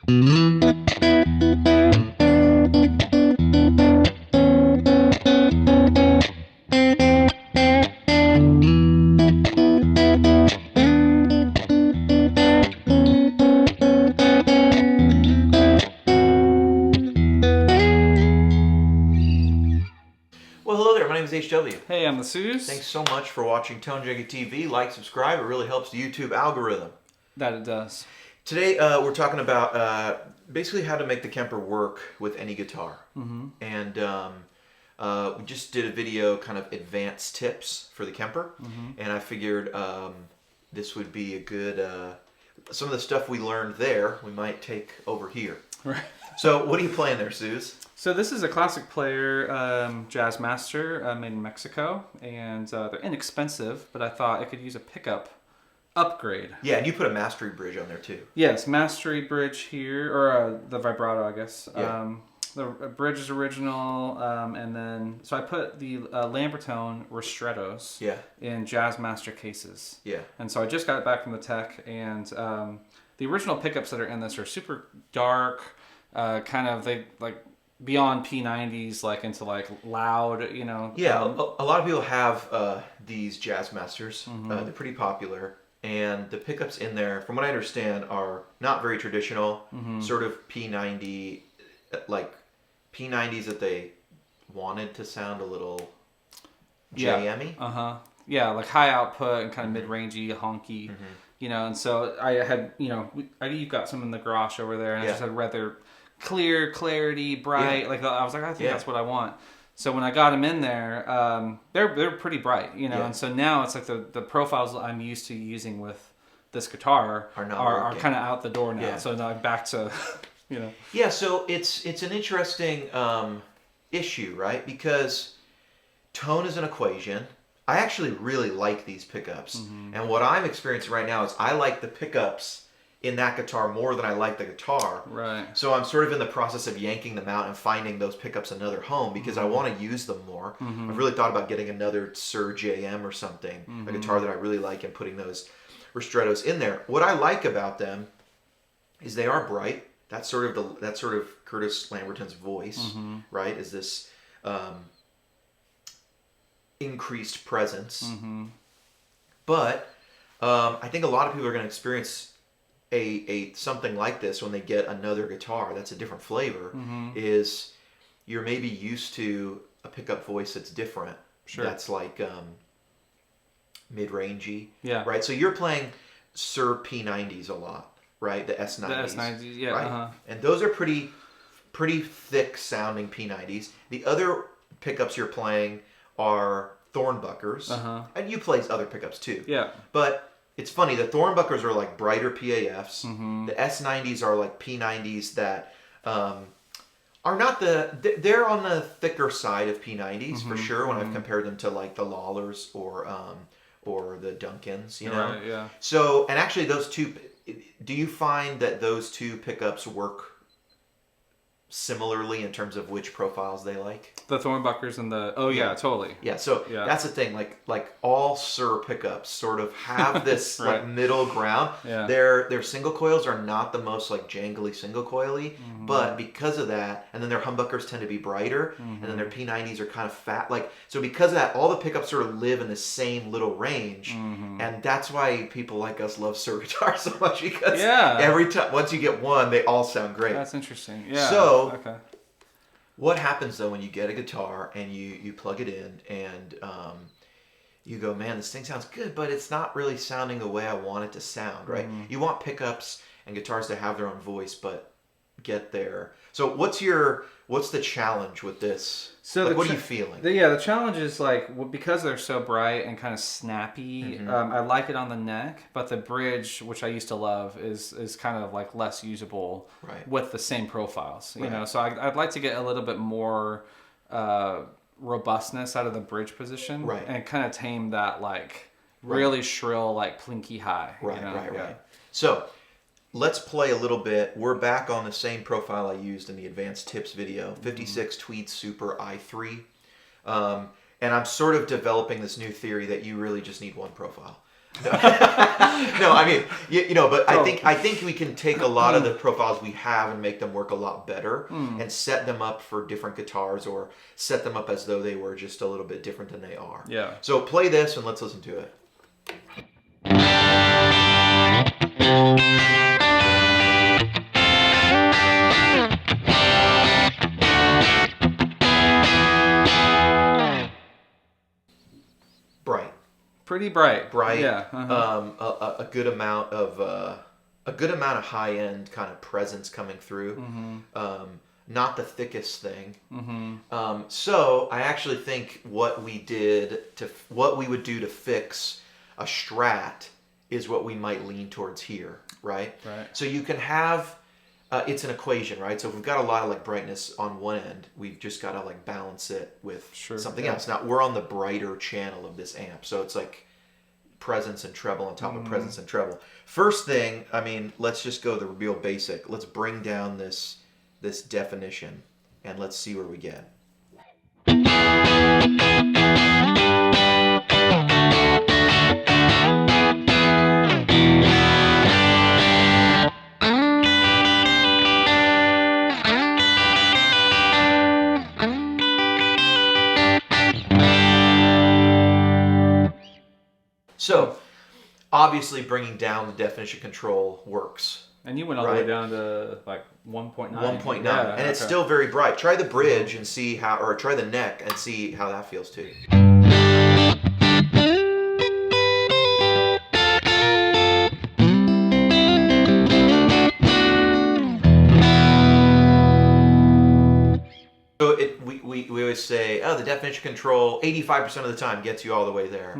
Well, hello there. My name is HW. Hey, I'm the Sooze. Thanks so much for watching Tone Jacket TV. Like, subscribe. It really helps the YouTube algorithm. That it does. Today, we're talking about basically how to make the Kemper work with any guitar. Mm-hmm. And we just did a video, kind of advanced tips for the Kemper. Mm-hmm. And I figured this would be a good... some of the stuff we learned there, we might take over here. Right. So, what are you playing there, Sooze? So this is a classic player Jazz Master made in Mexico, and they're inexpensive, but I thought it could use a pickup upgrade. Yeah, and you put a mastery bridge on there too. Yes, mastery bridge here, or the vibrato, I guess. Yeah. The bridge is original, and then so I put the Lambertone Ristrettos in Jazz Master cases. Yeah. And so I just got it back from the tech, and the original pickups that are in this are super dark, kind of they like. Beyond P90s, like into like loud, you know. Yeah, a lot of people have these Jazz Masters. Mm-hmm. They're pretty popular, and the pickups in there, from what I understand, are not very traditional. Mm-hmm. Sort of P90, like P90s that they wanted to sound a little JM-y. Yeah, like high output and kind of mid-rangey, honky. Mm-hmm. You know, and so I had, you know, you've got some in the garage over there, and I just had rather clear, clarity, bright. Yeah. Like I was like, I think that's what I want. So when I got them in there, they're pretty bright, you know. Yeah. And so now it's like the profiles that I'm used to using with this guitar are kind of out the door now. Yeah. So now I'm back to, you know. Yeah. So it's an interesting issue, right? Because tone is an equation. I actually really like these pickups, and what I'm experiencing right now is I like the pickups in that guitar more than I like the guitar. Right. So I'm sort of in the process of yanking them out and finding those pickups another home because I want to use them more. Mm-hmm. I've really thought about getting another Sooze JM or something, a guitar that I really like, and putting those Ristrettos in there. What I like about them is they are bright. That's sort of Curtis Lamberton's voice, right? Is this increased presence. Mm-hmm. But I think a lot of people are going to experience a something like this when they get another guitar that's a different flavor. Is you're maybe used to a pickup voice that's different. Sure. That's like mid-rangey. Yeah. Right. So you're playing Sir P90s a lot, right? The S90s. The S90s, yeah. Right? And those are pretty thick sounding P90s. The other pickups you're playing are Thornbuckers, and you play other pickups too. Yeah. But it's funny, the Thornbuckers are like brighter PAFs. The S90s are like P90s that are not they're on the thicker side of P90s for sure when I've compared them to like the Lawlers or the Duncans, you know? Right, yeah. So, and actually those two, do you find that those two pickups work similarly in terms of which profiles they like? The Thornbuckers and the totally. Yeah, so that's the thing. Like all Sir pickups sort of have this right. like middle ground. Yeah. Their single coils are not the most like jangly single coily, but because of that, and then their humbuckers tend to be brighter, and then their P90s are kind of fat. Like so, because of that, all the pickups sort of live in the same little range, and that's why people like us love Sir guitars so much because every time once you get one, they all sound great. That's interesting. Yeah. So. Okay. What happens though when you get a guitar and you plug it in and you go, man, this thing sounds good, but it's not really sounding the way I want it to sound, right? You want pickups and guitars to have their own voice, but get there. So what's the challenge with this? So like, what are you feeling? The challenge is like because they're so bright and kind of snappy. I like it on the neck, but the bridge, which I used to love, is kind of like less usable with the same profiles. You know, so I'd like to get a little bit more robustness out of the bridge position, and kind of tame that like really shrill like plinky high. Right. So. Let's play a little bit. We're back on the same profile I used in the advanced tips video, 56 Tweed Super i3. And I'm sort of developing this new theory that you really just need one profile. No, I mean, but I think we can take a lot of the profiles we have and make them work a lot better and set them up for different guitars or set them up as though they were just a little bit different than they are. Yeah. So play this and let's listen to it. Bright. Pretty bright. Yeah. Uh-huh. A good amount of high end kind of presence coming through. Not the thickest thing. So I actually think what we would do to fix a Strat is what we might lean towards here, right? Right. So you can have. It's an equation, right? So if we've got a lot of like brightness on one end, we've just got to like balance it with something else. Now we're on the brighter channel of this amp, so it's like presence and treble on top of presence and treble. First thing, I mean, let's just go the real basic. Let's bring down this definition and let's see where we get. So, obviously, bringing down the definition control works. And you went all the way down to like 1.9. 1.9, and it's still very bright. Try the bridge and see how, or try the neck and see how that feels too. So we always say, the definition control 85% of the time gets you all the way there.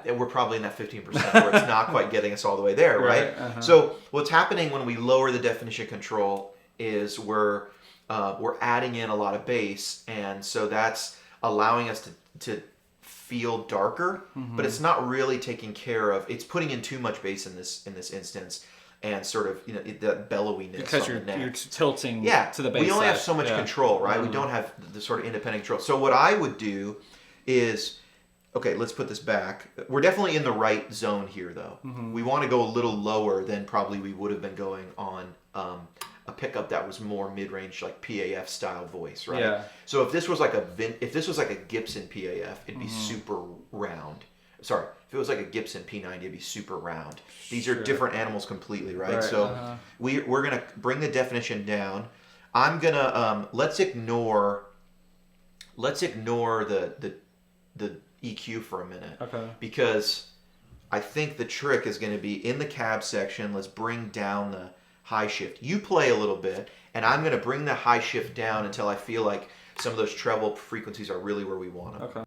We're probably in that 15% where it's not quite getting us all the way there, right? Uh-huh. So what's happening when we lower the definition control is we're adding in a lot of bass, and so that's allowing us to feel darker, but it's not really taking care of. It's putting in too much bass in this instance. And sort of, that bellowiness because on the neck. You're tilting to the bass we only side. have so much control, right? We don't have the sort of independent control. So what I would do is, okay, let's put this back. We're definitely in the right zone here, though. We want to go a little lower than probably we would have been going on a pickup that was more mid-range, like PAF style voice, right? Yeah. So if this was like a Gibson PAF, it'd be super round. Sorry, if it was like a Gibson P90, it'd be super round. These are different animals completely, right? So we're gonna bring the definition down. I'm gonna let's ignore the EQ for a minute, because I think the trick is going to be in the cab section. Let's bring down the high shift. You play a little bit, and I'm going to bring the high shift down until I feel like some of those treble frequencies are really where we want them. Okay.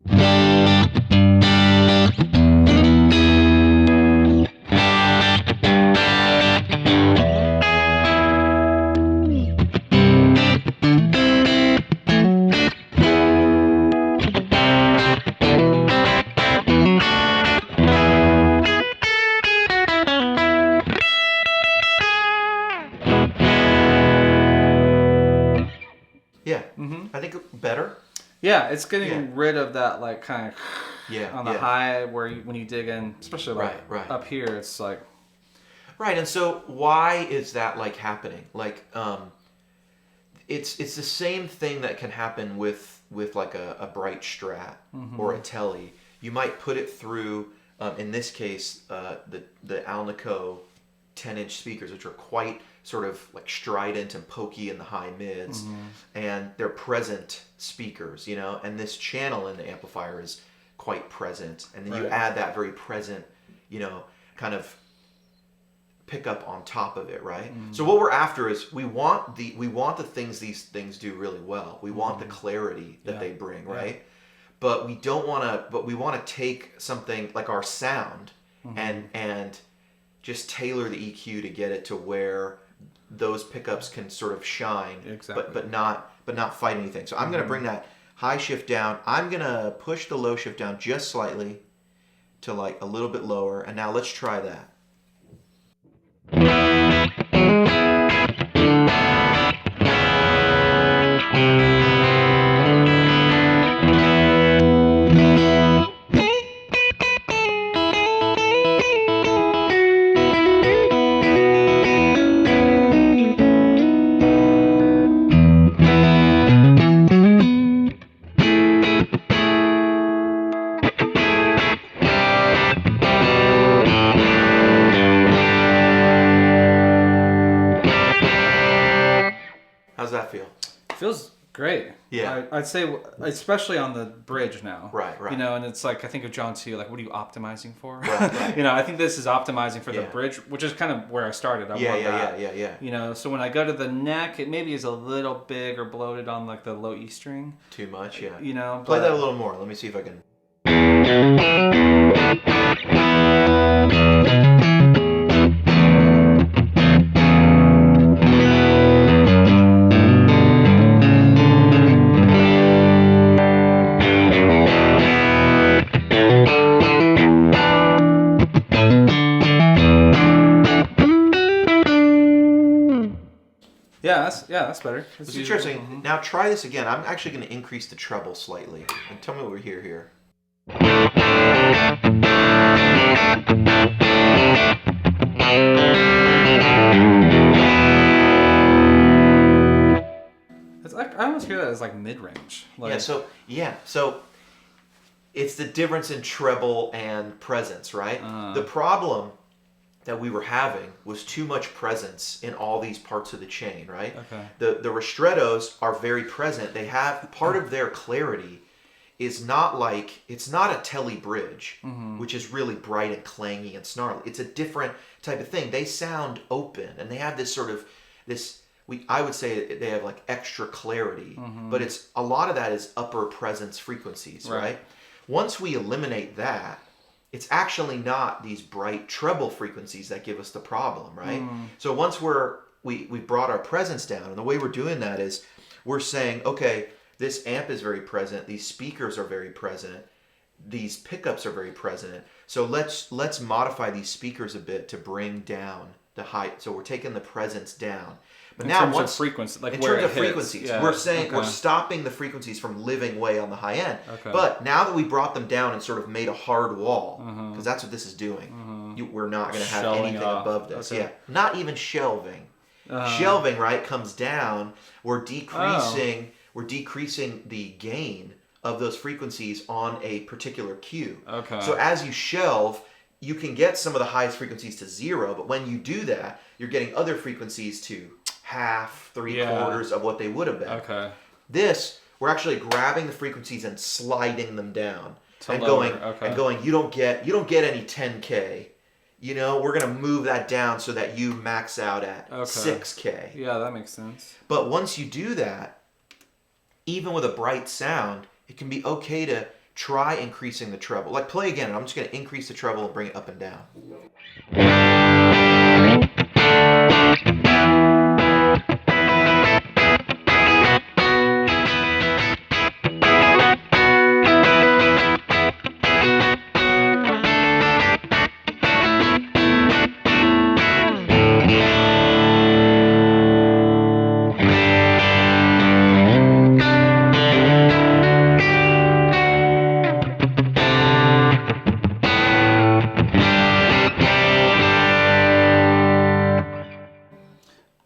I think better. Yeah, it's getting rid of that like kind of on the high where when you dig in, especially like up here, it's like and so why is that like happening? Like it's the same thing that can happen with like a bright Strat or a Tele. You might put it through in this case the Alnico 10-inch speakers, which are quite sort of like strident and pokey in the high mids, and they're present speakers, and this channel in the amplifier is quite present, and then you add that very present, kind of pickup on top of it, right? So what we're after is we want the things these things do really well. We want the clarity that they bring, right? But we don't want to. But we want to take something like our sound and just tailor the EQ to get it to where those pickups can sort of shine, but not fight anything. So I'm going to bring that high shift down. I'm going to push the low shift down just slightly to like a little bit lower. And now let's try that. How's that feel? Feels great. Yeah. I'd say, especially on the bridge now. Right. You know, and it's like, I think of John too, like, what are you optimizing for? Right. You know, I think this is optimizing for the bridge, which is kind of where I started. Yeah. You know, so when I go to the neck, it maybe is a little big or bloated on like the low E string. Too much, yeah. You know, play that a little more. Let me see if I can. That's better. It's interesting. Mm-hmm. Now try this again. I'm actually going to increase the treble slightly. And tell me what we hear here. It's like, I almost hear that as like mid-range. Like... So it's the difference in treble and presence, right? The problem that we were having was too much presence in all these parts of the chain, right? Okay. The Ristrettos are very present. They have part of their clarity is not like, it's not a telly bridge, which is really bright and clangy and snarly. It's a different type of thing. They sound open and they have this sort of I would say they have like extra clarity, but it's a lot of that is upper presence frequencies, right? Once we eliminate that, it's actually not these bright treble frequencies that give us the problem, right? So once we brought our presence down, and the way we're doing that is we're saying, okay, this amp is very present, these speakers are very present, these pickups are very present. So let's modify these speakers a bit to bring down the height. So we're taking the presence down. But now, terms of frequency, like in where terms of it hits. frequencies, we're saying we're stopping the frequencies from living way on the high end. But now that we brought them down and sort of made a hard wall, because that's what this is doing, we're not going to have anything above this. Yeah, not even shelving. Shelving, right, comes down. We're decreasing. We're decreasing the gain of those frequencies on a particular cue. So as you shelve, you can get some of the highest frequencies to 0, but when you do that, you're getting other frequencies to half, 3/4 of what they would have been. This, we're actually grabbing the frequencies and sliding them down and going. You don't get any 10K. You know, we're gonna move that down so that you max out at 6K. Yeah, that makes sense. But once you do that, even with a bright sound, it can be okay to try increasing the treble. Like play again, and I'm just gonna increase the treble and bring it up and down.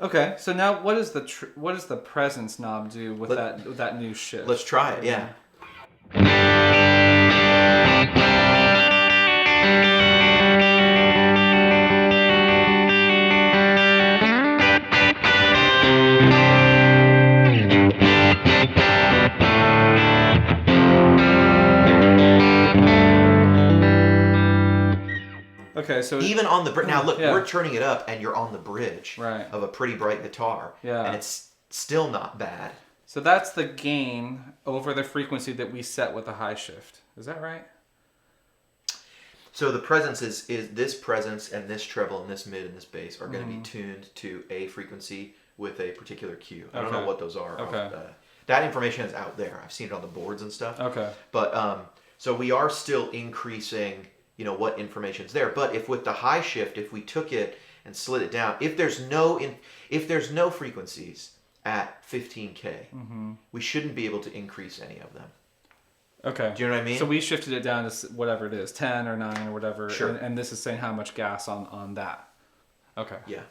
Okay, so now what does the presence knob do with that new shift? Let's try it. Yeah. Okay, so even on the now look, we're turning it up, and you're on the bridge of a pretty bright guitar, and it's still not bad. So that's the gain over the frequency that we set with the high shift. Is that right? So the presence is this presence and this treble and this mid and this bass are going to be tuned to a frequency with a particular cue. I don't know what those are. That information is out there. I've seen it on the boards and stuff. But so we are still increasing, you know, what information is there. But if with the high shift, if we took it and slid it down, if there's no frequencies at 15K, we shouldn't be able to increase any of them. Okay. Do you know what I mean? So we shifted it down to whatever it is, 10 or 9 or whatever. Sure. And this is saying how much gas on that. Okay. Yeah.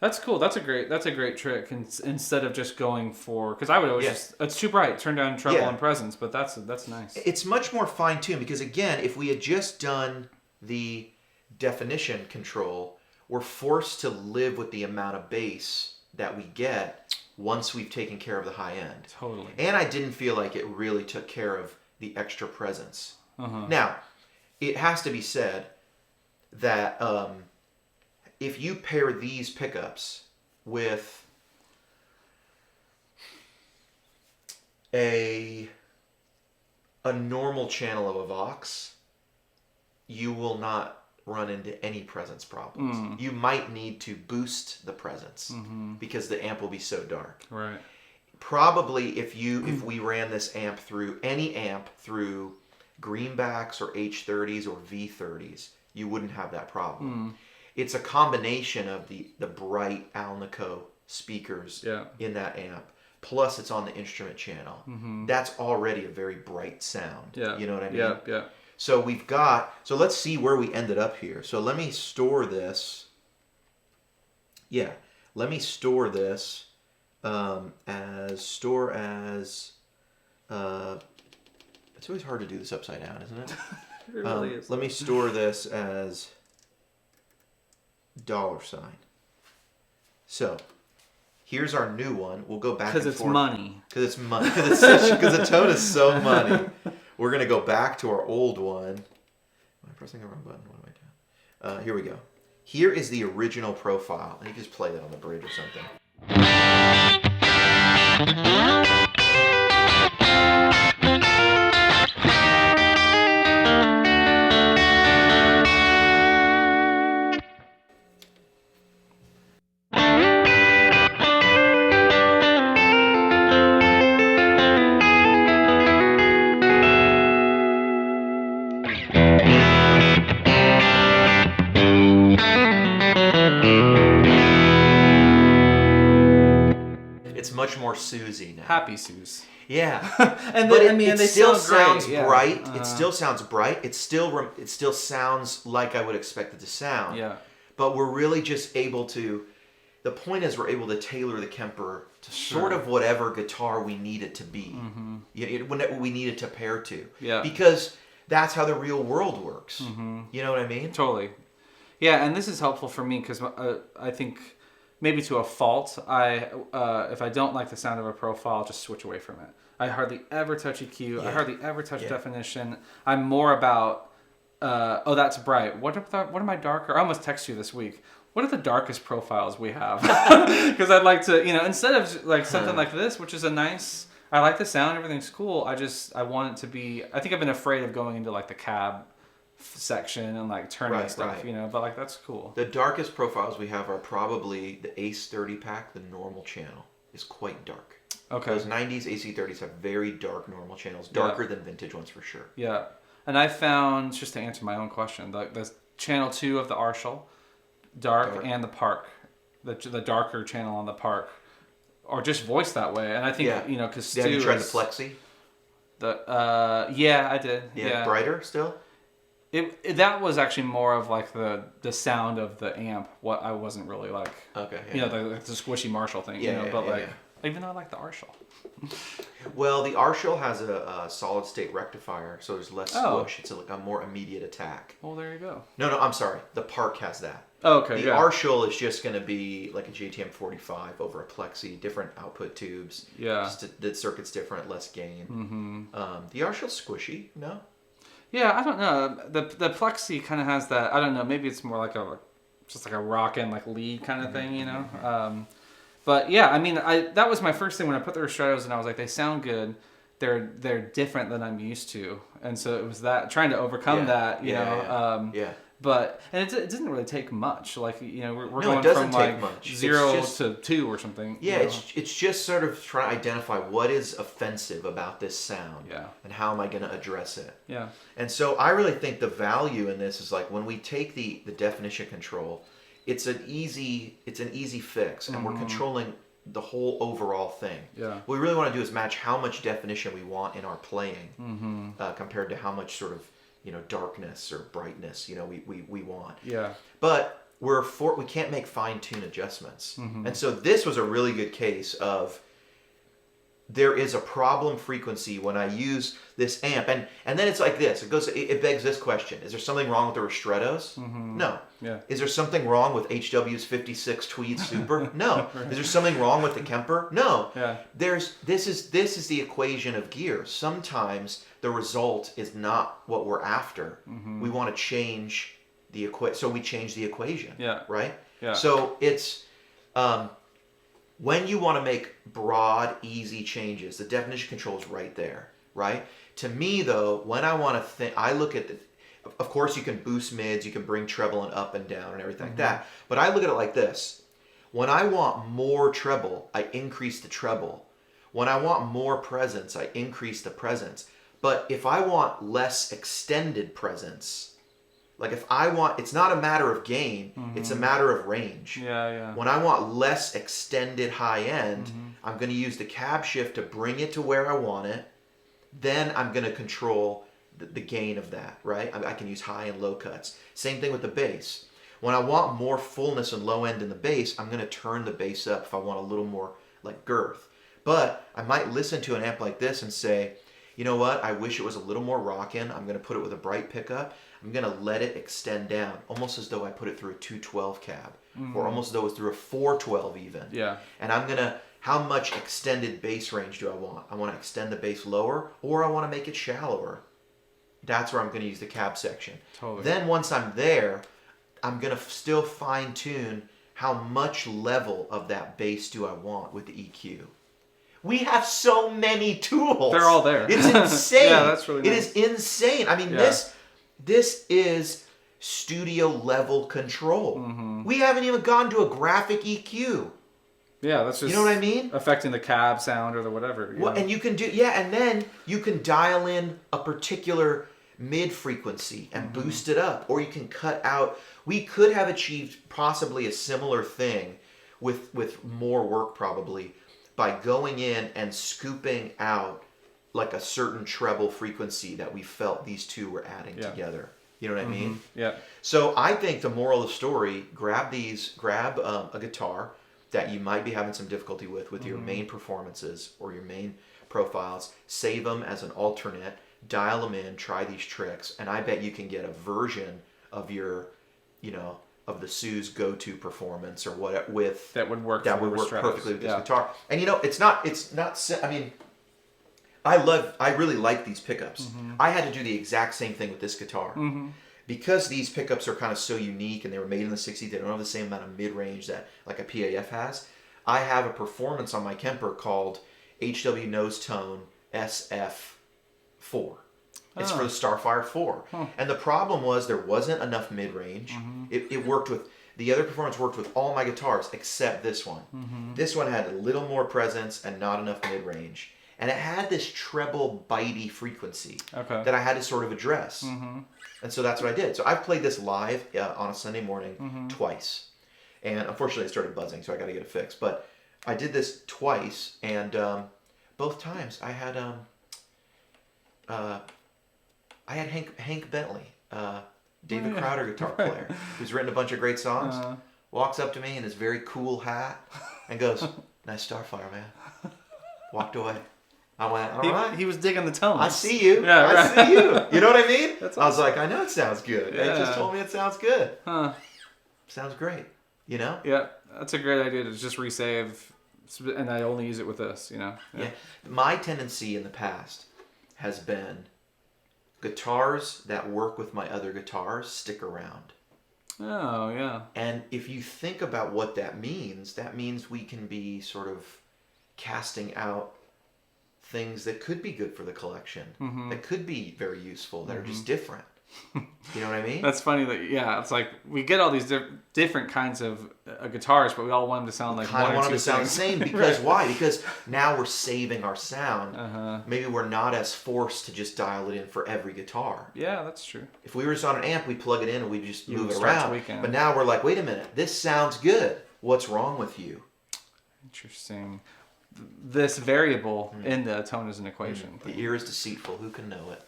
That's cool. That's a great trick. Instead of just going for, because I would always just, it's too bright, turn down treble and presence. But that's nice. It's much more fine tuned because again, if we had just done the definition control, we're forced to live with the amount of bass that we get once we've taken care of the high end. Totally. And I didn't feel like it really took care of the extra presence. Uh-huh. Now, it has to be said that if you pair these pickups with a normal channel of a Vox, you will not run into any presence problems. You might need to boost the presence because the amp will be so dark. Right. Probably if we ran this amp through any amp through greenbacks or H30s or V30s, you wouldn't have that problem. It's a combination of the bright Alnico speakers in that amp, plus it's on the instrument channel. That's already a very bright sound. Yeah. You know what I mean? Yeah. So let's see where we ended up here. So let me store this. Yeah, let me store this as it's always hard to do this upside down, isn't it? It really is. Let me store this as $. So here's our new one. We'll go back and forth. Because it's money. Because it's money. Because the tone is so money. We're going to go back to our old one. Am I pressing the wrong button? What am I doing? Here we go. Here is the original profile. And you can just play that on the bridge or something. Much more Sooze now. Happy Sooze. Yeah. And but it still sounds great. bright. It still sounds bright. It still sounds like I would expect it to sound. Yeah. But we're really just able to. The point is, we're able to tailor the Kemper to sort of whatever guitar we need it to be. Whenever we need it to pair to. Yeah. Because that's how the real world works. You know what I mean? Totally. Yeah, and this is helpful for me because I think. Maybe to a fault, if I don't like the sound of a profile, I'll just switch away from it. I hardly ever touch EQ. I hardly ever touch definition. I'm more about, that's bright. What are my darker? I almost texted you this week. What are the darkest profiles we have? Because I'd like to, instead of like something like this, which is I like the sound, everything's cool. I want it to be. I think I've been afraid of going into like the cab section and like turning stuff, but like that's cool. The darkest profiles we have are probably the Ace 30 pack. The normal channel is quite dark. Okay. Those 90s AC30s have very dark normal channels, darker than vintage ones for sure. Yeah. And I found, just to answer my own question, the channel 2 of the Arshall, dark, and the Park, the darker channel on the Park, or just voiced that way. And I think, because Stu have you tried the Plexi? Yeah, I did. Yeah. Brighter still? That was actually more of like the sound of the amp. What I wasn't really like. Okay. Yeah. The squishy Marshall thing. Even though I like the Arshall. Well, the Arshall has a solid state rectifier, so there's less squish. It's like a more immediate attack. Well, there you go. No, I'm sorry. The Park has that. Oh, okay. The Arshall is just going to be like a JTM 45 over a Plexi, different output tubes. Yeah. Just the circuit's different, less gain. The Arshall's squishy, no? Yeah, I don't know. The Plexi kind of has that. I don't know. Maybe it's more like just like a rockin' like lead kind of thing, But yeah, I mean, that was my first thing when I put the Ristrettos, and I was like, they sound good. They're different than I'm used to, and so it was that trying to overcome that, But it didn't really take much. Like we're going from like much. 0 to 2 or something. Yeah, it's just sort of trying to identify what is offensive about this sound. Yeah. And how am I going to address it? Yeah. And so I really think the value in this is like when we take the definition control, it's an easy fix, and we're controlling the whole overall thing. Yeah. What we really want to do is match how much definition we want in our playing compared to how much sort of darkness or brightness, we want. Yeah. But we can't make fine-tune adjustments. And so this was a really good case of there is a problem frequency when I use this amp, and then it's like this. It begs this question: is there something wrong with the Ristrettos? No. Yeah. Is there something wrong with HW's 56 Tweed Super? No. Right. Is there something wrong with the Kemper? No. Yeah. This is the equation of gear. Sometimes the result is not what we're after. We want to change the so we change the equation. Yeah. Right? Yeah. So it's when you want to make broad, easy changes, the definition control is right there, right? To me, though, when I want to think, I look at of course, you can boost mids, you can bring treble and up and down and everything like that. But I look at it like this. When I want more treble, I increase the treble. When I want more presence, I increase the presence. But if I want less extended presence, like if I want, it's not a matter of gain, it's a matter of range. Yeah. When I want less extended high end, I'm going to use the cab shift to bring it to where I want it. Then I'm going to control the gain of that, right? I can use high and low cuts. Same thing with the bass. When I want more fullness and low end in the bass, I'm going to turn the bass up if I want a little more like girth. But I might listen to an amp like this and say, you know what? I wish it was a little more rockin'. I'm going to put it with a bright pickup. I'm going to let it extend down, almost as though I put it through a 212 cab, or almost as though it was through a 412 even. Yeah. And I'm going to, how much extended bass range do I want? I want to extend the bass lower, or I want to make it shallower. That's where I'm going to use the cab section. Totally. Then once I'm there, I'm going to still fine tune how much level of that bass do I want with the EQ. We have so many tools. They're all there. It's insane. Yeah, that's really nice. It is insane. I mean, this is studio level control. We haven't even gone to a graphic EQ. Yeah, that's just, you know what I mean? Affecting the cab sound or the whatever. Well, and you can do, and then you can dial in a particular mid frequency and boost it up, or you can cut out. We could have achieved possibly a similar thing with more work probably by going in and scooping out like a certain treble frequency that we felt these two were adding together. You know what I mean? Yeah. So I think the moral of the story, grab a guitar that you might be having some difficulty with your main performances or your main profiles, save them as an alternate, dial them in, try these tricks, and I bet you can get a version of your, of the Sooze go-to performance or what that would work perfectly with this guitar. And it's not. I mean, I really like these pickups. I had to do the exact same thing with this guitar. Because these pickups are kind of so unique and they were made in the 60s, they don't have the same amount of mid-range that like a PAF has. I have a performance on my Kemper called HW Nose Tone SF4. It's for the Starfire 4. And the problem was there wasn't enough mid-range. It worked with, the other performance worked with all my guitars except this one. This one had a little more presence and not enough mid-range. And it had this treble bitey frequency that I had to sort of address. And so that's what I did. So I've played this live on a Sunday morning twice. And unfortunately it started buzzing, so I got to get it fixed. But I did this twice, and both times I had Hank Bentley, David Crowder guitar player, who's written a bunch of great songs, walks up to me in his very cool hat and goes, "Nice Starfire, man." Walked away. I went, all right. He was digging the tones. I see you. Yeah, right. I see you. You know what I mean? That's awesome. I was like, I know it sounds good. Yeah. They just told me it sounds good. Huh. Sounds great. You know? Yeah, that's a great idea to just resave, and I only use it with this, Yeah. My tendency in the past has been guitars that work with my other guitars stick around. Oh, yeah. And if you think about what that means we can be sort of casting out things that could be good for the collection, that could be very useful, that are just different. You know what I mean? That's funny that, it's like we get all these different kinds of guitars, but we all want them to sound like one or two things. Want them to sound the same because why? Because now we're saving our sound. Maybe we're not as forced to just dial it in for every guitar. Yeah, that's true. If we were just on an amp, we'd plug it in and we'd just move it around. But now we're like, wait a minute, this sounds good. What's wrong with you? Interesting. This variable in the tone is an equation. The ear is deceitful. Who can know it?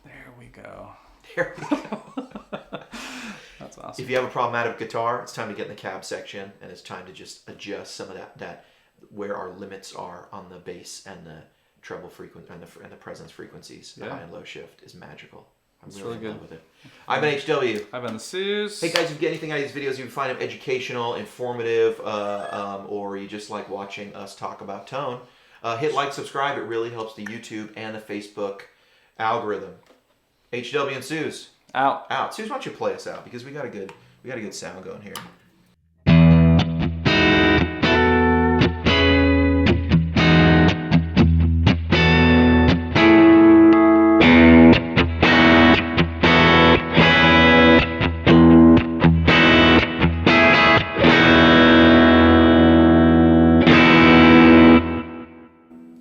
There we go. There we go. That's awesome. If you have a problematic guitar, it's time to get in the cab section, and it's time to just adjust some of that where our limits are on the bass and the treble frequency and the presence frequencies, the high and low shift is magical. I'm really in love with it. I've been HW. I've been the Sooze. Hey guys, if you get anything out of these videos, you can find them educational, informative, or you just like watching us talk about tone, hit like, subscribe. It really helps the YouTube and the Facebook algorithm. HW and Sooze. Out. Sooze, why don't you play us out, because we got a good sound going here.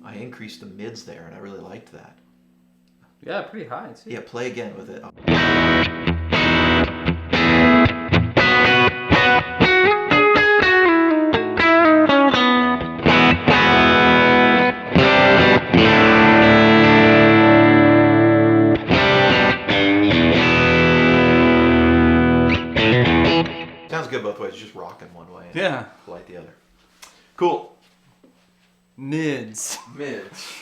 I increased the mids there, and I really liked that. Yeah, pretty high too. Yeah, play again with it. Sounds good both ways. It's just rocking one way and light the other. Cool. Mids. Mids.